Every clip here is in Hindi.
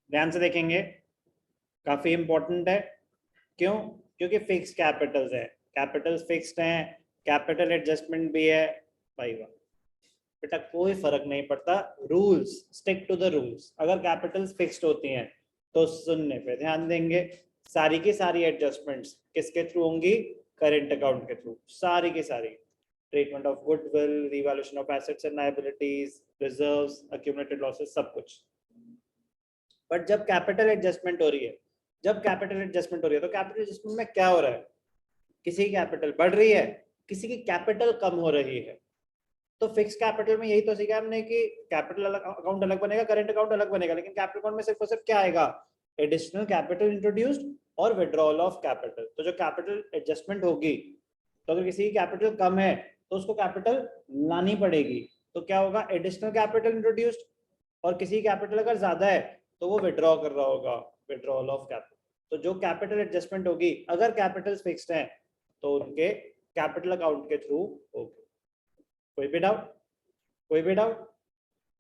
ध्यान से देखेंगे, काफी इंपॉर्टेंट है। क्यों? क्योंकि फिक्स कैपिटल्स है, कैपिटल्स फिक्स्ड हैं, कैपिटल एडजस्टमेंट भी है। भाई वाह बेटा, कोई फर्क नहीं पड़ता, rules, stick to the rules. अगर कैपिटल्स फिक्स्ड होती हैं तो सुनने पे ध्यान देंगे। सारी की सारी एडजस्टमेंट्स किसके थ्रू होंगी? करेंट अकाउंट के थ्रू, सारी की सारी। Treatment of goodwill, revaluation of assets and liabilities, reserves, accumulated losses, सब कुछ। बट जब कैपिटल एडजस्टमेंट हो रही है, जब कैपिटल एडजस्टमेंट हो रही है, तो कैपिटल एडजस्टमेंट में क्या हो रहा है? किसी की कैपिटल बढ़ रही है, किसी की कैपिटल कम हो रही है। तो फिक्स कैपिटल में यही तो सीखा हमने कि कैपिटल अकाउंट अलग बनेगा, करेंट अकाउंट अलग बनेगा, लेकिन कैपिटल अकाउंट में सिर्फ और सिर्फ क्या आएगा? एडिशनल कैपिटल इंट्रोड्यूस्ड और विड्रॉल ऑफ कैपिटल। तो जो कैपिटल एडजस्टमेंट होगी, तो अगर किसी की कैपिटल कम है तो उसको कैपिटल लानी पड़ेगी, तो क्या होगा? Additional capital introduced. और किसी की कैपिटल अगर ज्यादा है तो वो विड्रॉ कर रहा होगा, विड्रॉल ऑफ कैपिटल। तो जो कैपिटल एडजस्टमेंट होगी, अगर कैपिटल फिक्स्ड है तो उनके कैपिटल अकाउंट के थ्रू होगी। कोई भी डाउट? कोई भी डाउट?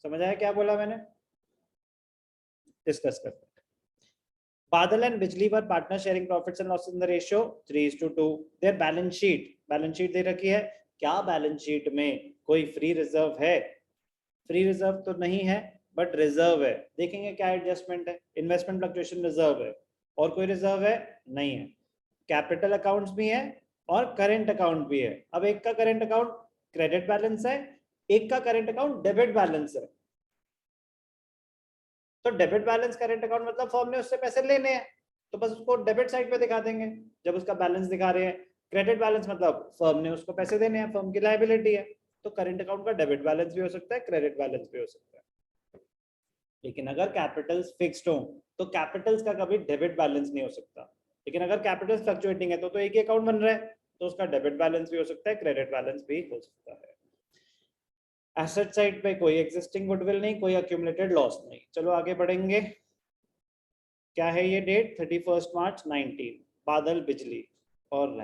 समझ आया क्या बोला मैंने? डिस्कस करते हैं। Badal and Bijli were partner sharing profits and losses in the ratio 3:2। Their balance sheet दे रखी है। क्या बैलेंस शीट में कोई फ्री रिजर्व है? फ्री रिजर्व तो नहीं है, बट रिजर्व है। देखेंगे क्या एडजस्टमेंट है। इन्वेस्टमेंट फ्लक्चुएशन रिजर्व है, और कोई रिजर्व है? नहीं है। कैपिटल अकाउंट्स भी है और करेंट अकाउंट भी है। अब एक का करेंट अकाउंट क्रेडिट बैलेंस है, एक का करेंट अकाउंट डेबिट बैलेंस है। तो डेबिट बैलेंस करेंट अकाउंट मतलब फर्म ने उससे पैसे लेने हैं, तो बस उसको डेबिट साइड पे दिखा देंगे जब उसका बैलेंस दिखा रहे हैं। क्रेडिट बैलेंस मतलब फर्म ने उसको पैसे देने हैं, फर्म की लायबिलिटी है। तो करेंट अकाउंट का डेबिट बैलेंस भी हो सकता है, क्रेडिट बैलेंस भी हो सकता है। लेकिन अगर कैपिटल्स फिक्स्ड हो तो कैपिटल्स का कभी डेबिट बैलेंस नहीं हो सकता। लेकिन अगर कैपिटल फ्लक्चुएटिंग है तो एक ही अकाउंट बन रहा है, तो उसका डेबिट बैलेंस भी हो सकता है, क्रेडिट बैलेंस भी हो सकता है। एसेट साइड पे कोई एग्जिस्टिंग गुडविल नहीं, कोई अक्यूमुलेटेड लॉस नहीं। चलो आगे बढ़ेंगे। क्या है ये डेट? 31 मार्च 19। बादल, बिजली और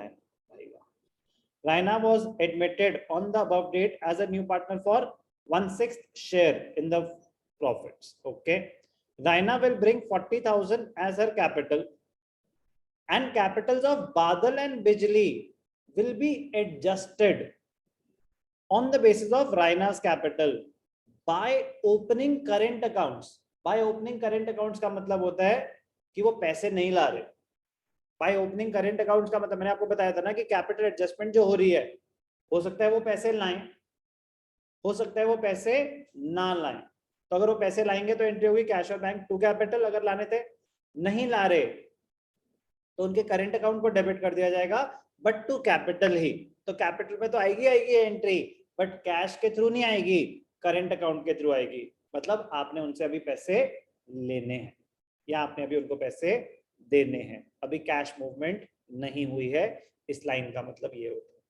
Raina was admitted on the above date as a new partner for 1/6 share in the profits. Okay, Raina will bring 40,000 as her capital, and capitals of Badal and Bijli will be adjusted on the basis of Raina's capital by opening current accounts. By opening current accounts का मतलब होता है कि वो पैसे नहीं ला रहे। बाय ओपनिंग करेंट अकाउंट्स का मतलब मैंने आपको बताया था ना कि कैपिटल एडजस्टमेंट जो हो रही है, हो सकता है वो पैसे लाएं, हो सकता है वो पैसे ना लाएं। तो अगर वो पैसे लाएंगे तो एंट्री होगी कैश और बैंक टू कैपिटल। अगर लाने थे, नहीं ला रहे, तो उनके करंट अकाउंट को डेबिट कर दिया जाएगा, बट टू कैपिटल ही। तो कैपिटल में तो आएगी एंट्री, बट कैश के थ्रू नहीं आएगी, करंट अकाउंट के थ्रू आएगी। मतलब आपने उनसे अभी पैसे लेने हैं या आपने अभी उनको पैसे देने हैं, अभी कैश मूवमेंट नहीं हुई है। इस लाइन का मतलब ये होता है।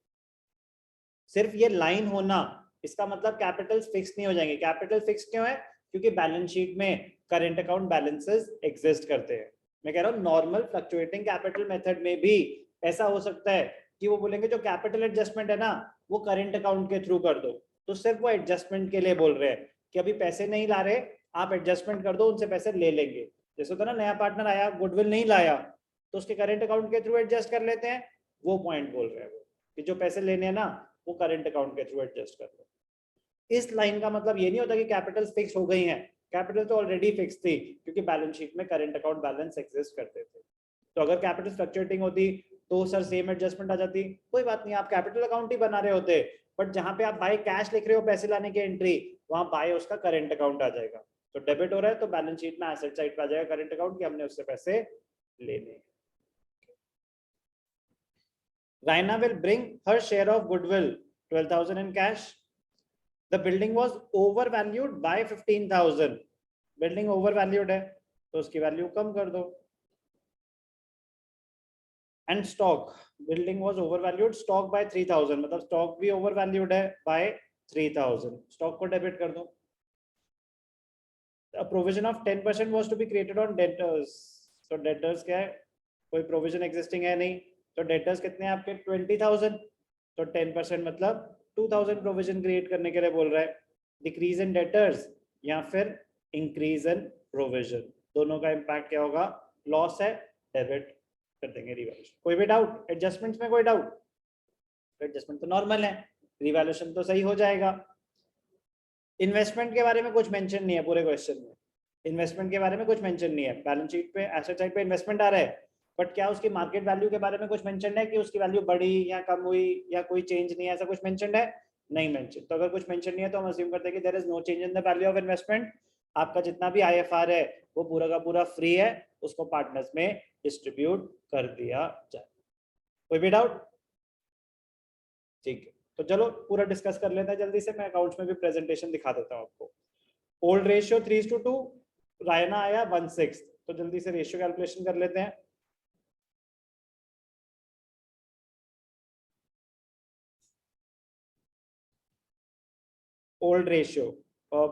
सिर्फ ये लाइन होना, इसका मतलब कैपिटल फिक्स नहीं हो जाएंगे। कैपिटल फिक्स क्यों है? क्योंकि बैलेंस शीट में करंट अकाउंट बैलेंसेस एग्जिस्ट करते हैं। मैं कह रहा हूँ नॉर्मल फ्लक्चुएटिंग कैपिटल मेथड में भी ऐसा हो सकता है कि वो बोलेंगे जो कैपिटल एडजस्टमेंट है ना, वो करंट अकाउंट के थ्रू कर दो। तो सिर्फ वो एडजस्टमेंट के लिए बोल रहे हैं कि अभी पैसे नहीं ला रहे, आप एडजस्टमेंट कर दो, उनसे पैसे ले लेंगे। जैसे होता ना, नया पार्टनर आया, गुडविल नहीं लाया, तो उसके करंट अकाउंट के थ्रू एडजस्ट कर लेते हैं। वो पॉइंट बोल रहे हैं वो, कि जो पैसे लेने हैं ना, वो करंट अकाउंट के थ्रू एडजस्ट कर लो। इस लाइन का मतलब ये नहीं होता कि कैपिटल फिक्स हो गई हैं। कैपिटल तो ऑलरेडी फिक्स थी, क्योंकि बैलेंस शीट में करंट अकाउंट बैलेंस एग्जिस्ट करते थे। तो अगर कैपिटल फ्लक्चुएटिंग होती तो सर सेम एडजस्टमेंट आ जाती, कोई बात नहीं, आप कैपिटल अकाउंट ही बना रहे होते, बट जहां पे आप बाय कैश लिख रहे हो पैसे लाने की एंट्री, वहां बाय उसका करंट अकाउंट आ जाएगा। तो डेबिट हो रहा है तो बैलेंस शीट में एसेट साइड पे आ जाएगा करंट अकाउंट, कि हमने उससे पैसे लेने। Raina will bring her share of goodwill, 12,000 in cash. The building was overvalued by 15,000. Building overvalued है तो उसकी वैल्यू कम कर दो। And stock, building was overvalued stock by 3,000, मतलब स्टॉक भी ओवरवैल्यूड है बाय 3,000, स्टॉक को डेबिट कर दो। A provision of 10% was to be created on debtors. So debtors क्या है? कोई प्रोविजन एग्जिस्टिंग है नहीं, तो डेटर्स कितने हैं आपके? 20,000। तो 10% मतलब 2,000 प्रोविजन क्रिएट करने के लिए बोल रहा है। डिक्रीज इन डेटर्स या फिर इंक्रीज इन प्रोविजन, दोनों का इम्पैक्ट क्या होगा, लॉस है, डेबिट कर देंगे रिवैल्यूएशन। कोई भी डाउट एडजस्टमेंट्स में? कोई डाउट? एडजस्टमेंट तो नॉर्मल है, रिवैल्यूएशन तो सही हो जाएगा। इन्वेस्टमेंट के बारे में कुछ मेंशन नहीं है पूरे क्वेश्चन में, इन्वेस्टमेंट के बारे में कुछ मेंशन नहीं है। बैलेंस शीट पे एसेट साइड पे इन्वेस्टमेंट आ रहा है, बट क्या उसकी मार्केट वैल्यू के बारे में कुछ मेंशन है कि उसकी वैल्यू बढ़ी या कम हुई या कोई चेंज नहीं है, ऐसा कुछ मेंशन है? नहीं मेंशन। तो अगर कुछ मेंशन नहीं है तो हम अज्यूम करते हैं कि there is no change in the value of investment. आपका जितना भी आईएफआर है वो पूरा का पूरा फ्री है, उसको पार्टनर्स में डिस्ट्रीब्यूट कर दिया जाए। कोई भी डाउट? ठीक है, तो चलो पूरा डिस्कस कर लेते हैं जल्दी से। मैं अकाउंट्स में भी प्रेजेंटेशन दिखा देता हूँ आपको। ओल्ड रेशियो 3:2, रायना आया 1/6। तो जल्दी से रेशियो कैलकुलेशन कर लेते हैं। ओल्ड रेशियो, और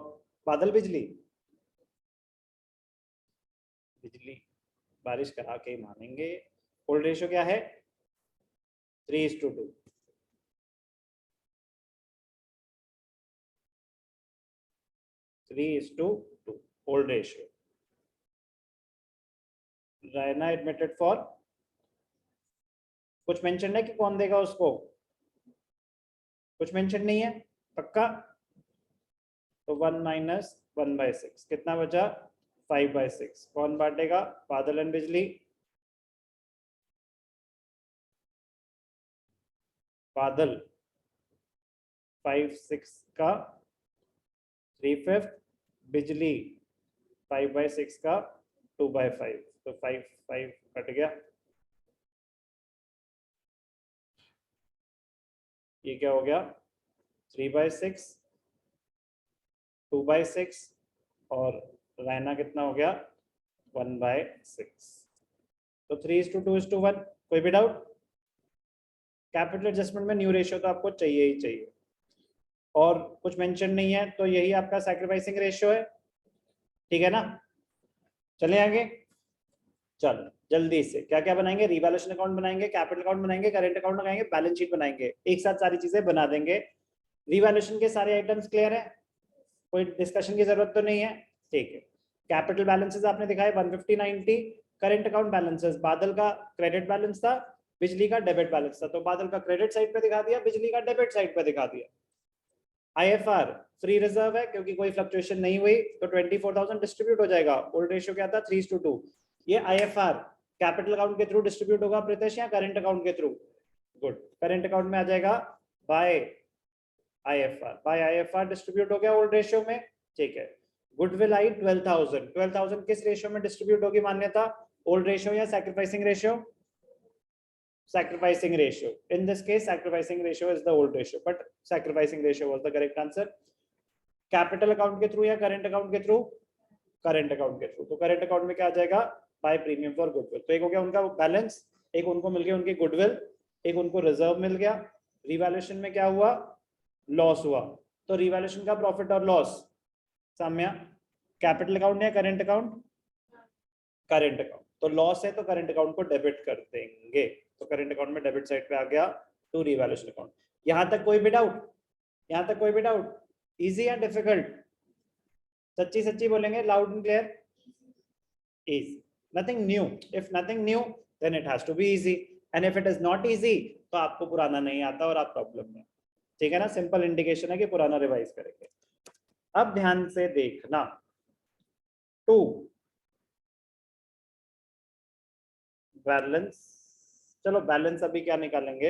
बादल बिजली बिजली बारिश करा के ही मानेंगे। ओल्ड रेशियो क्या है? 3:2। 3:2 old ratio. Raina admitted for, कुछ मेंशन है कि कौन देगा उसको? कुछ मेंशन नहीं है, पक्का? तो 1 - 1/6 कितना बचा? 5/6। कौन बांटेगा? बादल एंड बिजली। बादल 5/6 का 3/5, बिजली 5/6 का 2/5। तो 5 कट गया। ये क्या हो गया? 3/6, 2/6 और रैना कितना हो गया? 1/6। तो 3:2:1। कोई भी डाउट? कैपिटल एडजस्टमेंट में न्यू रेशियो तो आपको चाहिए ही चाहिए, और कुछ मेंशन नहीं है तो यही आपका सैक्रिफाइसिंग रेशियो है। ठीक है ना? चले आगे। चलो जल्दी से क्या क्या बनाएंगे? रिवैल्यूएशन अकाउंट बनाएंगे, कैपिटल अकाउंट बनाएंगे, करंट अकाउंट बनाएंगे, बैलेंस शीट बनाएंगे, एक साथ सारी चीजें बना देंगे। रिवैल्यूएशन के सारे आइटम्स क्लियर है, कोई डिस्कशन की जरूरत तो नहीं है? ठीक है। कैपिटल बैलेंसेस आपने दिखाए 150-90। करंट अकाउंट बैलेंसेस, बादल का क्रेडिट बैलेंस था, बिजली का डेबिट बैलेंस था, तो बादल का क्रेडिट साइड पे दिखा दिया, बिजली का डेबिट साइड पे दिखा दिया। आईएफआर फ्री रिजर्व है क्योंकि कोई फ्लक्चुएशन नहीं हुई, तो 24,000 डिस्ट्रीब्यूट हो जाएगा। ओल्ड रेशियो क्या था? 3:2। ये आईएफआर कैपिटल अकाउंट के थ्रू डिस्ट्रीब्यूट होगा प्रीतेश, या करंट अकाउंट के थ्रू? गुड, करंट अकाउंट में आ जाएगा by IFR. By IFR distribute हो गया ओल्ड रेशियो में। ठीक है। गुडविल आई 12,000। 12,000 किस रेशियो में डिस्ट्रीब्यूट होगी मान्यता? ओल्ड रेशियो या sacrificing ratio? Sacrificing ratio. In this case, sacrificing ratio is the old ratio, but sacrificing ratio was the correct answer. Capital account के थ्रू या करंट अकाउंट के थ्रू? करंट अकाउंट के थ्रू। तो करंट अकाउंट में क्या आ जाएगा? By premium for goodwill. तो एक हो गया उनका बैलेंस, एक उनको मिल गया उनकी गुडविल, एक उनको रिजर्व मिल गया। रिवैल्यूएशन में क्या हुआ? लॉस हुआ। तो रिवैल्यूएशन का प्रॉफिट और लॉस साम्या, कैपिटल अकाउंट या करंट अकाउंट? Current account. तो लॉस है तो करंट अकाउंट को डेबिट कर देंगे, तो करंट अकाउंट में डेबिट साइड पे आ गया टू रिवैल्यूएशन अकाउंट। यहां तक कोई भी डाउट? यहां तक कोई भी डाउट? इजी या डिफिकल्ट? सच्ची सच्ची बोलेंगे, loud and clear. Easy, nothing new. If nothing new then it has to be easy, and if it is not easy तो आपको पुराना नहीं आता और आप प्रॉब्लम में। ठीक है ना? सिंपल इंडिकेशन है कि पुराना रिवाइज करेंगे। अब ध्यान से देखना, 2 बैलेंस। चलो बैलेंस अभी क्या निकालेंगे,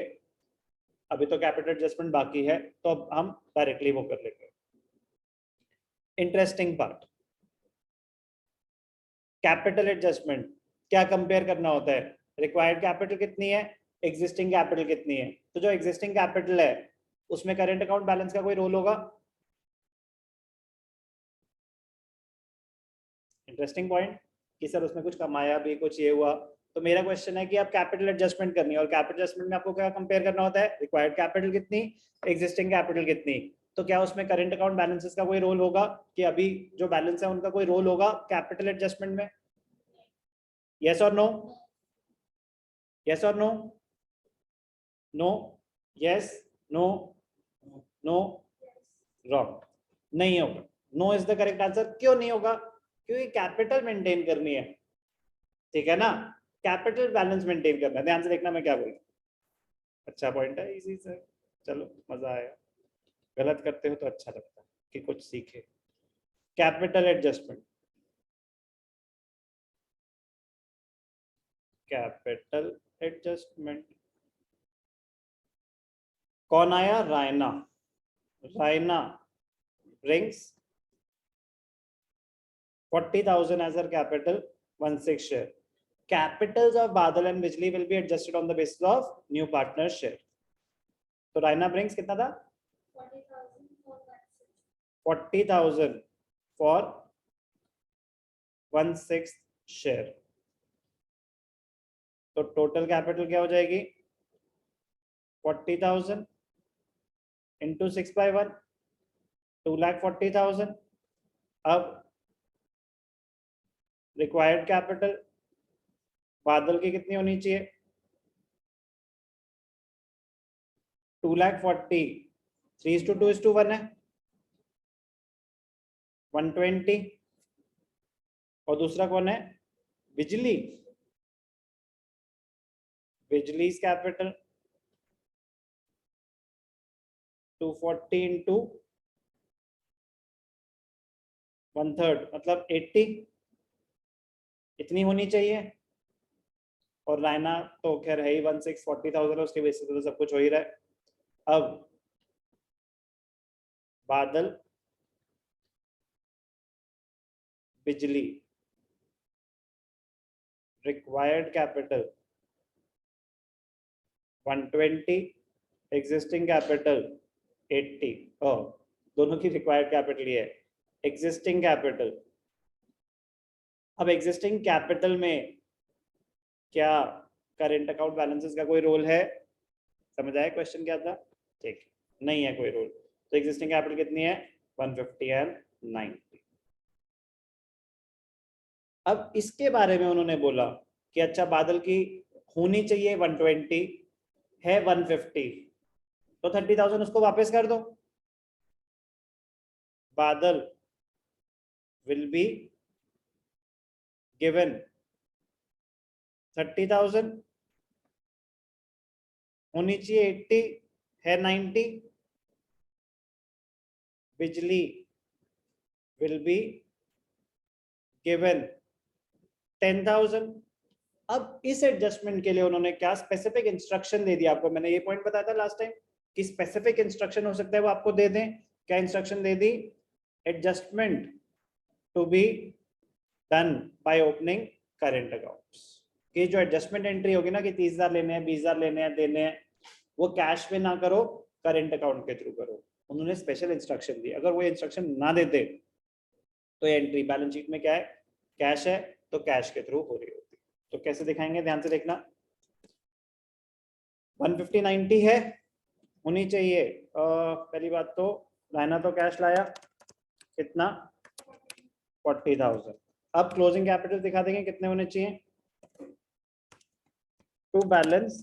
अभी तो कैपिटल एडजस्टमेंट बाकी है, तो अब हम डायरेक्टली वो कर लेंगे। इंटरेस्टिंग पार्ट, कैपिटल एडजस्टमेंट क्या कंपेयर करना होता है? रिक्वायर्ड कैपिटल कितनी है, एग्जिस्टिंग कैपिटल कितनी है। तो जो एग्जिस्टिंग कैपिटल है उसमें करंट अकाउंट बैलेंस का कोई रोल होगा? इंटरेस्टिंग पॉइंट कि सर उसमें कुछ कमाया भी, कुछ ये हुआ। तो मेरा क्वेश्चन है कि आप कैपिटल एडजस्टमेंट करनी है, और कैपिटल एडजस्टमेंट में आपको क्या कंपेयर करना होता है? रिक्वायर्ड कैपिटल कितनी, एग्जिस्टिंग कैपिटल कितनी। तो क्या उसमें करंट अकाउंट बैलेंसेस का कोई रोल होगा कि अभी जो बैलेंस है उनका कोई रोल होगा कैपिटल एडजस्टमेंट में? यस और नो? यस और no? No, yes, no, no, wrong. नहीं होगा। No is the correct answer. क्यों नहीं होगा? क्योंकि कैपिटल मेंटेन करनी है, ठीक है ना, कैपिटल बैलेंस मेंटेन करना है। ध्यान से देखना मैं क्या बोल रहा हूँ। अच्छा पॉइंट है, इजी से, चलो मजा आएगा। गलत करते हो तो अच्छा लगता है कि कुछ सीखे। कैपिटल एडजस्टमेंट, कैपिटल एडजस्टमेंट, कौन आया? Raina. Raina brings 40,000 as her capital, 1/6 share. Capitals of Badal and Bijli will be adjusted on the basis of new partner share. तो रायना brings कितना था? 40,000 for 1/6 share. तो टोटल कैपिटल क्या हो जाएगी? 40,000 into 6/1, 2,40,000. अब रिक्वायर्ड कैपिटल बादल की कितनी होनी चाहिए? 2,40,000, 3:2:1 है, 120. और दूसरा कौन है? बिजली। बिजली कैपिटल 240 into 1/3 मतलब 80, इतनी होनी चाहिए। और रायना तो खैर है ही 1,40,000 है, उसके बेसिस पे तो सब कुछ हो ही रहा है। अब बादल, बिजली, रिक्वायर्ड कैपिटल 120, एग्जिस्टिंग कैपिटल 80। दोनों की रिक्वायर्ड कैपिटल ये है, एग्जिस्टिंग कैपिटल। अब एग्जिस्टिंग कैपिटल में क्या करेंट अकाउंट बैलेंसेस का कोई रोल है? समझ आया क्वेश्चन क्या था? ठीक, नहीं है कोई रोल। तो एग्जिस्टिंग कैपिटल कितनी है? 150 एंड 90। अब इसके बारे में उन्होंने बोला कि अच्छा बादल की होनी चाहिए 120, है 150, तो 30,000 उसको वापस कर दो। बादल विल बी गिवन 30,000, होनी चाहिए 80, है 90। बिजली विल बी गिवन 10,000। अब इस एडजस्टमेंट के लिए उन्होंने क्या स्पेसिफिक इंस्ट्रक्शन दे दिया आपको? मैंने ये पॉइंट बताया था लास्ट टाइम कि स्पेसिफिक इंस्ट्रक्शन हो सकता है वो आपको दे दें। क्या इंस्ट्रक्शन दे दी? Adjustment to be done by opening current accounts. कि जो एडजस्टमेंट एंट्री होगी ना कि 30,000 लेने हैं, 20,000 लेने हैं, देने हैं, वो कैश में ना करो, करेंट अकाउंट के थ्रू करो। उन्होंने स्पेशल इंस्ट्रक्शन दी। अगर वो इंस्ट्रक्शन ना देते तो एंट्री बैलेंस शीट में क्या है? कैश है, तो कैश के थ्रू हो रही होती। तो कैसे दिखाएंगे? ध्यान से देखना। 150-90 है, होनी चाहिए। पहली बात तो रायना तो कैश लाया, कितना? 40,000। अब क्लोजिंग कैपिटल दिखा देंगे कितने होने चाहिए टू बैलेंस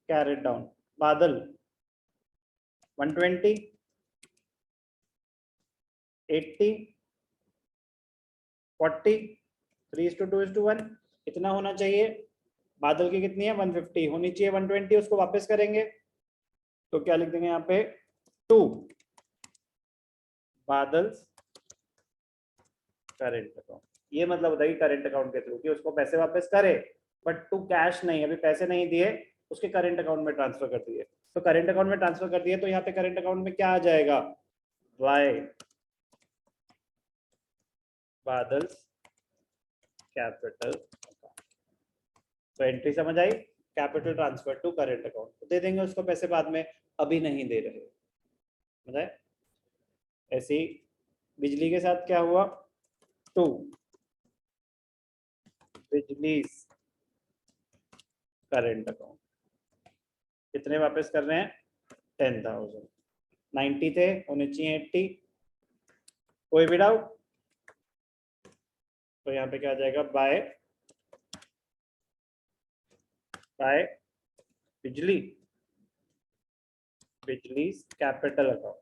कैरिड डाउन। बादल 120, 80, 40, 3:2:1, इतना होना चाहिए। बादल की कितनी है? 150, होनी चाहिए 120, उसको वापस करेंगे तो क्या लिख देंगे यहाँ पे? 2 बादल करेंट अकाउंट। ये मतलब होता है कि करेंट अकाउंट के थ्रू कि उसको पैसे वापस करे, बट टू कैश नहीं, अभी पैसे नहीं दिए, उसके करेंट अकाउंट में ट्रांसफर कर दिए। तो करेंट अकाउंट में ट्रांसफर कर दिए तो यहाँ पे करेंट अकाउंट में क्या आ जाएगा? वाई बादल कैपिटल। तो एंट्री समझ आई? Capital transfer to current account, तो दे देंगे उसको पैसे बाद में, अभी नहीं दे रहे। समझ आए? ऐसे ही बिजली के साथ क्या हुआ? 2 बिजली करेंट अकाउंट, कितने वापस कर रहे हैं? 10,000। 90 थे, होने चाहिए 80। कोई भी डाउट? तो यहाँ पे क्या आ जाएगा? बाय बाय बिजली, बिजली कैपिटल अकाउंट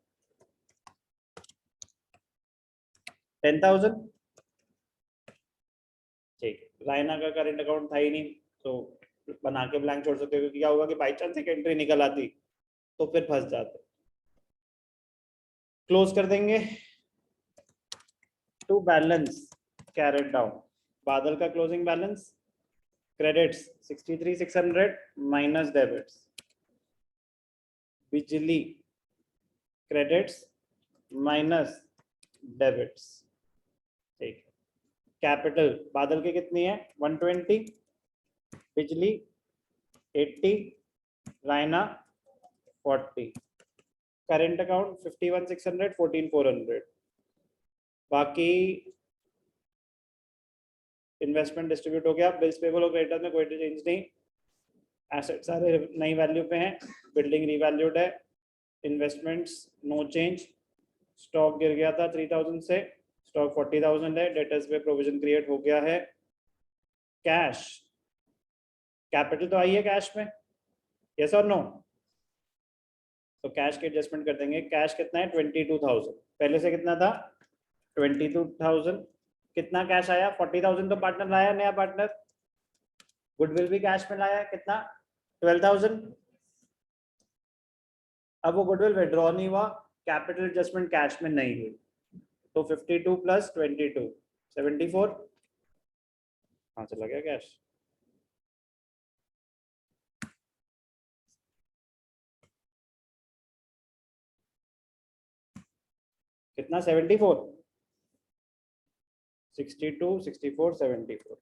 10,000 ठीक है, रायना का करंट अकाउंट था ही नहीं तो बना के ब्लैंक छोड़ सकते हो, क्योंकि क्या होगा कि बाई चांस एक एंट्री निकल आती तो फिर फंस जाते। क्लोज कर देंगे। टू बैलेंस कैरेट डाउन, बादल का closing balance credits 63,600 minus debits, बिजली क्रेडिट्स माइनस डेबिट्स। ठीक है, कैपिटल बादल की कितनी है 120, बिजली 80, रायना 40, करंट अकाउंट 51,600 14,400, बाकी इन्वेस्टमेंट डिस्ट्रीब्यूट हो गया। बिल्स पेबल और क्रेडिटर में कोई चेंज नहीं, एसेट सारे नई वैल्यू पे हैं, बिल्डिंग रीवैल्यूड है, इन्वेस्टमेंट्स नो चेंज, स्टॉक गिर गया था 3000 से, स्टॉक 40,000 है, डेटर्स पे प्रोविजन क्रिएट हो गया है। कैश कैपिटल तो आई है कैश में, यस और नो? तो कैश के एडजस्टमेंट कर देंगे। कैश कितना है 22,000, पहले से कितना था 22,000, कितना कैश आया 40,000 तो पार्टनर लाया, नया पार्टनर, गुडविल भी कैश में लाया, कितना 12,000। अब वो गुडविल विड्रॉ नहीं हुआ, कैपिटल एडजस्टमेंट कैश में नहीं हुई, तो 52 प्लस 22 74। हाँ चला गया कैश। कितना 74, 62 64 74,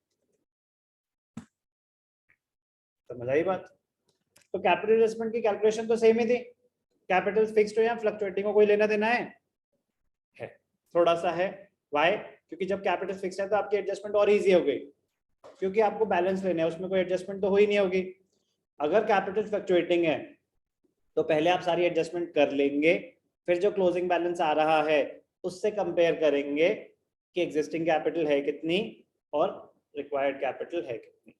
समझ आई बात? तो कैपिटल एडजस्टमेंट की कैलकुलेशन तो सेम ही थी, कैपिटल फिक्स्ड हो या फ्लक्चुएटिंग हो कोई लेना देना है थोड़ा सा है। वाई? क्योंकि जब कैपिटल फिक्स्ड है तो आपकी एडजस्टमेंट और इजी हो गई, क्योंकि आपको बैलेंस लेना है, उसमें कोई एडजस्टमेंट तो हो ही नहीं होगी। अगर कैपिटल फ्लक्चुएटिंग है तो पहले आप सारी एडजस्टमेंट कर लेंगे, फिर जो क्लोजिंग बैलेंस आ रहा है उससे कंपेयर करेंगे कि एग्जिस्टिंग कैपिटल है कितनी और रिक्वायर्ड कैपिटल है कितनी।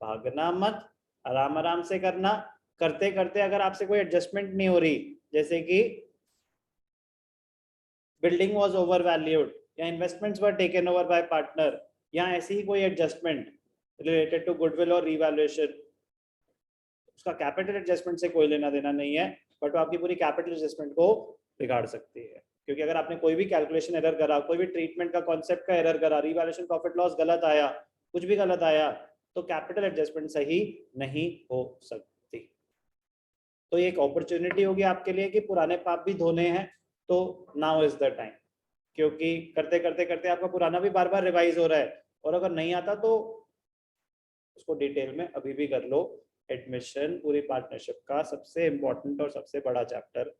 भागना मत, आराम आराम से करना, करते करते अगर आपसे कोई एडजस्टमेंट नहीं हो रही, जैसे कि बिल्डिंग वाज ओवर वैल्यूड या investments were taken over by partner, या ऐसी ही कोई एडजस्टमेंट रिलेटेड टू गुडविल और रीवैल्यूएशन, उसका कैपिटल एडजस्टमेंट से कोई लेना देना नहीं है, बट वो आपकी पूरी कैपिटल एडजस्टमेंट को बिगाड़ सकती है। क्योंकि अगर आपने कोई भी कैलकुलेशन एरर करा, कोई भी ट्रीटमेंट का कॉन्सेप्ट का एरर करा, रीवैल्यूएशन प्रॉफिट लॉस गलत आया, कुछ भी गलत आया, तो कैपिटल एडजस्टमेंट सही नहीं हो सकती। तो ये एक अपॉर्चुनिटी होगी आपके लिए कि पुराने पाप भी धोने हैं, तो नाउ इज द टाइम, क्योंकि करते करते करते आपका पुराना भी बार बार रिवाइज हो रहा है, और अगर नहीं आता तो उसको डिटेल में अभी भी कर लो। एडमिशन पूरी पार्टनरशिप का सबसे इंपॉर्टेंट और सबसे बड़ा चैप्टर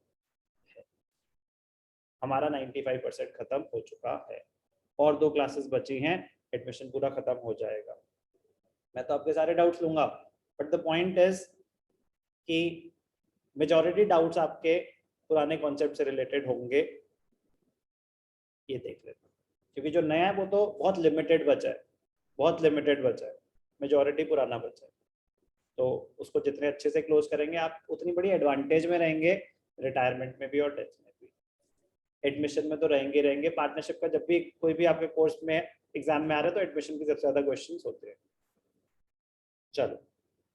है। हमारा 95% खत्म हो चुका है और 2 क्लासेस बची हैं, एडमिशन पूरा खत्म हो जाएगा। मैं तो आपके सारे डाउट्स लूंगा, बट द पॉइंट इज कि मेजॉरिटी डाउट्स आपके पुराने कॉन्सेप्ट से रिलेटेड होंगे, ये देख लेते, क्योंकि जो नया है वो तो बहुत लिमिटेड बचा है, बहुत लिमिटेड बचा है, मेजॉरिटी पुराना बचा है। तो उसको जितने अच्छे से क्लोज करेंगे आप उतनी बड़ी एडवांटेज में रहेंगे, रिटायरमेंट में भी और डेथ में भी। एडमिशन में तो रहेंगे रहेंगे, पार्टनरशिप का जब भी कोई भी आपके कोर्स में एग्जाम में आ रहा है तो एडमिशन की सबसे ज्यादा क्वेश्चन होते हैं। चलो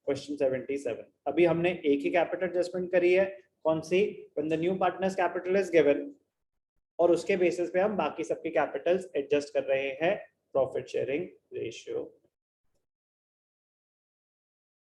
क्वेश्चन 77, अभी हमने एक ही कैपिटल एडजस्टमेंट करी है, कौन सी? When the new partners capital is given, और उसके बेसिस पे हम बाकी सबकी कैपिटल्स एडजस्ट कर रहे हैं प्रॉफिट शेयरिंग रेशियो।